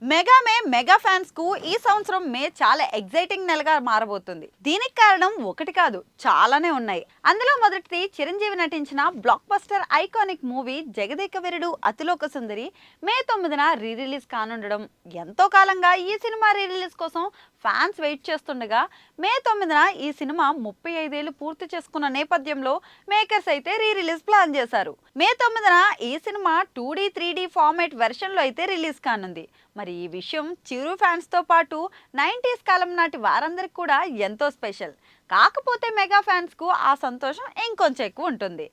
Mega fans కు ఈ సంవత్సరం మే చాలా ఎగ్జైటింగ్ నెలగా మారబోతుంది. దీనికి కారణం ఒకటి కాదు, చాలానే ఉన్నాయి. అందులో మొదటిది చిరంజీవి నటించిన block buster iconic movie Jagadeka Veerudu Athiloka Sundari మే 9న రీ రిలీజ్ కానుండడం. ఎంతో కాలంగా ఈ సినిమా రీ రిలీజ్ కోసం ఫ్యాన్స్ వెయిట్ చేస్తుండగా మే 9న ఈ సినిమా 35 ఏళ్లు పూర్తి చేసుకున్న నేపథ్యంలో మేకర్స్ అయితే రీ రిలీజ్ ప్లాన్ చేశారు. మే 9న ఈ cinema 2D 3D format version లో అయితే రిలీజ్ కానుంది. మరి ఈ విషయం చిరు ఫ్యాన్స్ తో పాటు 90s కాలం నాటి వారందరికి కూడా ఎంతో స్పెషల్. కాకపోతే మెగా ఫ్యాన్స్ కు ఆ సంతోషం ఇంకొంచెం ఎక్కువ ఉంటుంది.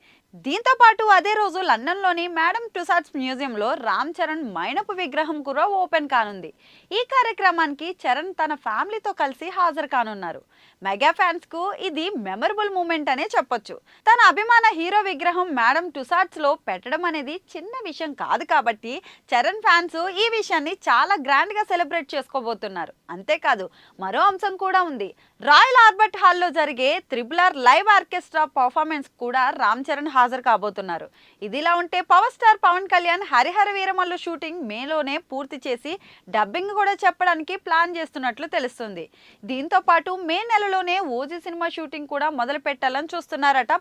దీంతో పాటు అదే రోజు లండన్లోని మేడం టుసాడ్స్ మ్యూజియంలో రామ్ చరణ్ మైనపు విగ్రహం కూడా ఓపెన్ కానుంది. ఈ కార్యక్రమానికి చరణ్ తన ఫ్యామిలీతో కలిసి హాజరు కానున్నారు. మెగా ఫ్యాన్స్ కు ఇది మెమరబుల్ మూమెంట్ అనే చెప్పొచ్చు. తన అభిమాన హీరో విగ్రహం మేడం టుసాడ్స్ లో పెట్టడం అనేది చిన్న విషయం కాదు కాబట్టి చరణ్ ఫ్యాన్స్ ఈ విషయాన్ని చాలా గ్రాండ్ గా సెలబ్రేట్ చేసుకోబోతున్నారు. అంతేకాదు మరో అంశం కూడా ఉంది. రాయల్ ఆల్బర్ట్ హాల్లో జరిగే RRR లైవ్ ఆర్కెస్ట్రా పర్ఫార్మెన్స్ కూడా రామ్ చరణ్ హాజరు కాబోతున్నారు. ఇదిలా ఉంటే power star Pawan Kalyan Harihara Veeramallu shooting మేలోనే పూర్తి చేసి డబ్బింగ్ కూడా చెప్పడానికి ప్లాన్ చేస్తున్నట్లు తెలుస్తుంది. దీంతో పాటు మే నెలలోనే ఓజీ సినిమా షూటింగ్ కూడా మొదలు పెట్టాలని చూస్తున్నారట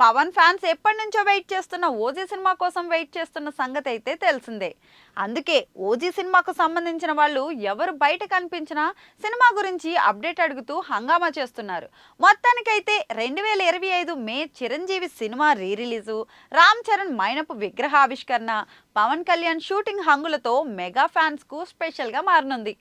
పవన్ ఫ్యాన్స్ ఎప్పటి నుంచో వెయిట్ చేస్తున్న ఓజీ సినిమా కోసం వెయిట్ చేస్తున్న సంగతి అయితే తెలిసిందే. అందుకే ఓజీ సినిమాకు సంబంధించిన వాళ్ళు ఎవరు బయట కనిపించినా సినిమా గురించి అప్డేట్ అడుగుతూ హంగామా చేస్తున్నారు. మొత్తానికైతే 2025 May Chiranjeevi cinema re release, Ram Charan మైనపు విగ్రహావిష్కరణ, పవన్ కళ్యాణ్ షూటింగ్ హంగులతో మెగా ఫ్యాన్స్ కు స్పెషల్ గా మారనుంది.